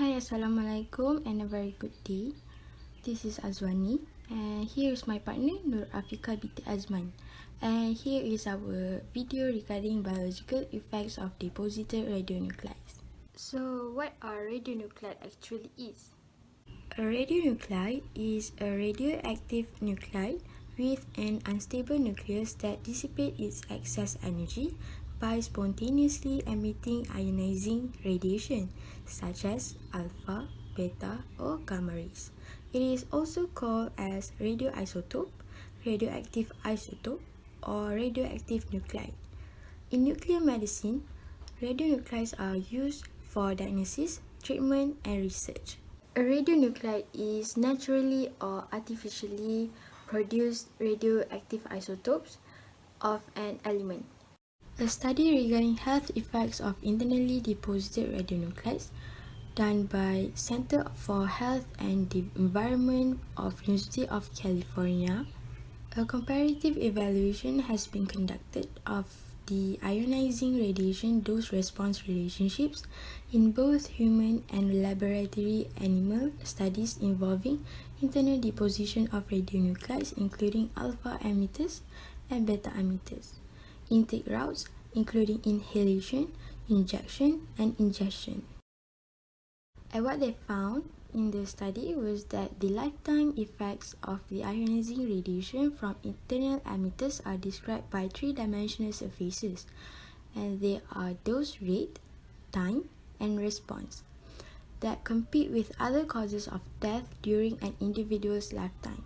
Hi, Assalamualaikum and a very good day. This is Azwani and here is my partner Nur Afiqah binti Adzman. And here is our video regarding biological effects of deposited radionuclides. So what a radionuclide actually is? A radionuclide is a radioactive nuclide with an unstable nucleus that dissipates its excess energy by spontaneously emitting ionizing radiation such as alpha, beta, or gamma rays. It is also called as radioisotope, radioactive isotope, or radioactive nuclide. In nuclear medicine, radionuclides are used for diagnosis, treatment, and research. A radionuclide is naturally or artificially produced radioactive isotopes of an element. A study regarding health effects of internally deposited radionuclides done by Center for Health and the Environment of University of California. A comparative evaluation has been conducted of the ionizing radiation dose-response relationships in both human and laboratory animal studies involving internal deposition of radionuclides including alpha emitters and beta emitters, intake routes including inhalation, injection, and ingestion. And what they found in the study was that the lifetime effects of the ionizing radiation from internal emitters are described by three-dimensional surfaces, and they are dose rate, time, and response that compete with other causes of death during an individual's lifetime.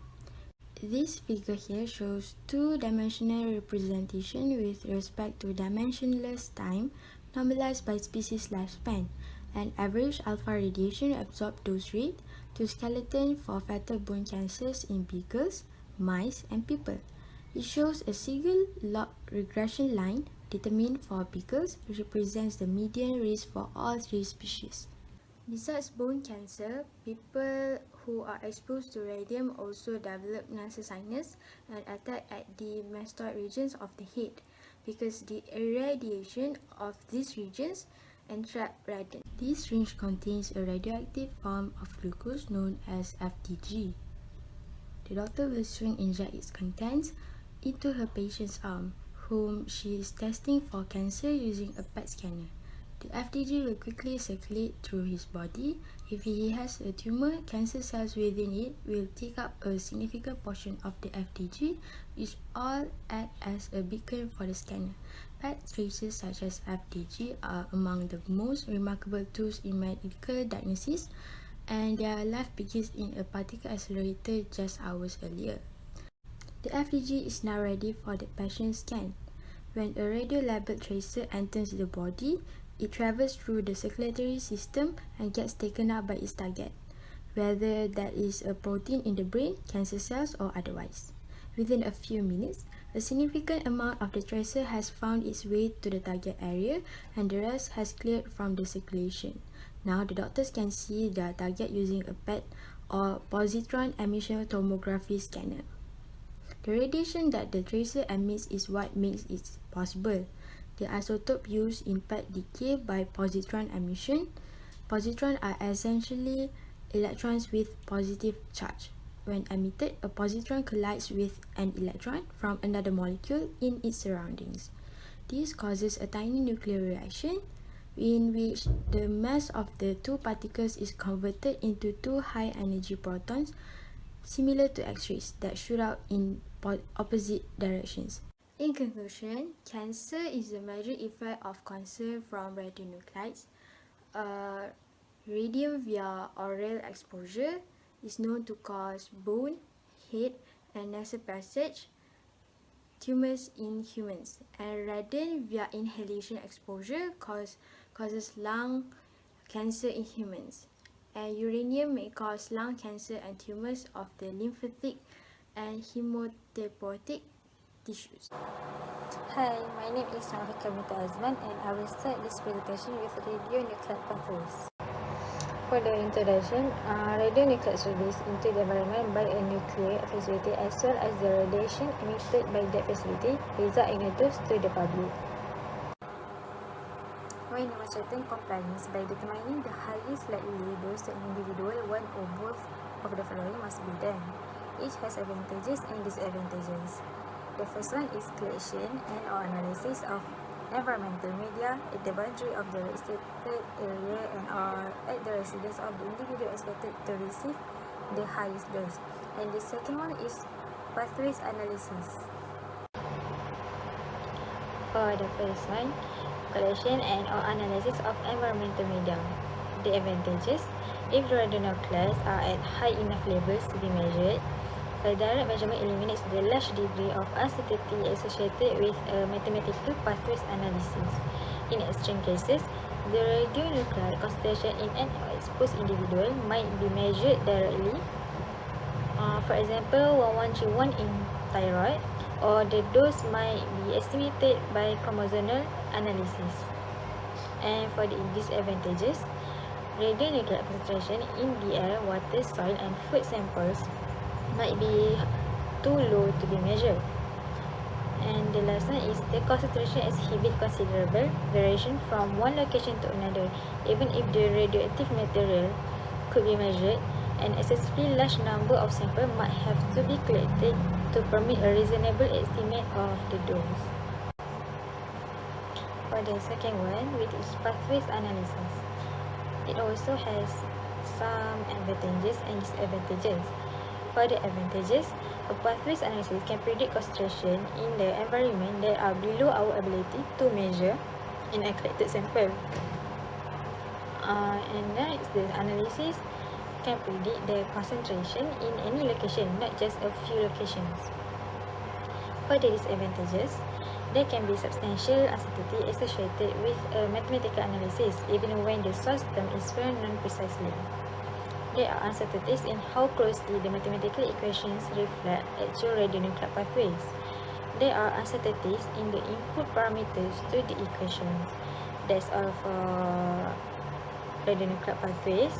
This figure here shows two-dimensional representation with respect to dimensionless time normalized by species lifespan and average alpha radiation absorbed dose rate to skeleton for fatal bone cancers in beagles, mice, and people. It shows a single log regression line determined for beagles, which represents the median risk for all three species. Besides bone cancer, people who are exposed to radium also develop nasal sinus and attack at the mastoid regions of the head because the irradiation of these regions entrap radon. This syringe contains a radioactive form of glucose known as FDG. The doctor will soon inject its contents into her patient's arm, whom she is testing for cancer using a PET scanner. The FDG will quickly circulate through his body. If he has a tumor, cancer cells within it will take up a significant portion of the FDG, which all act as a beacon for the scanner. PET traces such as FDG are among the most remarkable tools in medical diagnosis, and their life begins in a particle accelerator just hours earlier. The FDG is now ready for the patient scan. When a radio-labeled tracer enters the body, it travels through the circulatory system and gets taken up by its target, whether that is a protein in the brain, cancer cells, or otherwise. Within a few minutes, a significant amount of the tracer has found its way to the target area and the rest has cleared from the circulation. Now the doctors can see their target using a PET or positron emission tomography scanner. The radiation that the tracer emits is what makes it possible. The isotope used in PET decay by positron emission. Positrons are essentially electrons with positive charge. When emitted, a positron collides with an electron from another molecule in its surroundings. This causes a tiny nuclear reaction in which the mass of the two particles is converted into two high-energy protons, similar to X-rays that shoot out in opposite directions. In conclusion, cancer is a major effect of concern from radionuclides. Radium via oral exposure is known to cause bone, head, and nasal passage tumors in humans, and radon via inhalation exposure causes lung cancer in humans. And uranium may cause lung cancer and tumors of the lymphatic and hematopoietic tissues. Hi, my name is Nur Afiqah Adzman and I will start this presentation with radionuclide pathways. For the introduction, radionuclides released into the environment by a nuclear facility as well as the radiation emitted by that facility result in a dose to the public. when demonstrating compliance by determining the highest likely dose to an individual, one or both of the following must be done. Each has advantages and disadvantages. The first one is collection and or analysis of environmental media at the boundary of the restricted area and or at the residence of the individual expected to receive the highest dose. And the second one is pathways analysis. For the first one, collection and or analysis of environmental media. The advantages: if the radionuclides are at high enough levels to be measured, a direct measurement eliminates the large degree of uncertainty associated with a mathematical pathways analysis. In extreme cases, the radionuclide concentration in an exposed individual might be measured directly. For example, 1131 in thyroid, or the dose might be estimated by chromosomal analysis. And for the disadvantages, radionuclide concentration in the air, water, soil, and food samples might be too low to be measured. And the last one is the concentration exhibit considerable variation from one location to another. Even if the radioactive material could be measured, an excessively large number of samples might have to be collected to permit a reasonable estimate of the dose. For the second one, which is pathways analysis, it also has some advantages and disadvantages. For the advantages, a pathways analysis can predict concentration in the environment that are below our ability to measure in a collected sample. And next, the analysis can predict the concentration in any location, not just a few locations. For the disadvantages, there can be substantial uncertainty associated with a mathematical analysis, even when the source term is well known precisely. There are uncertainties in how closely the mathematical equations reflect actual radionuclide pathways. There are uncertainties in the input parameters to the equations. That's all for radionuclide pathways.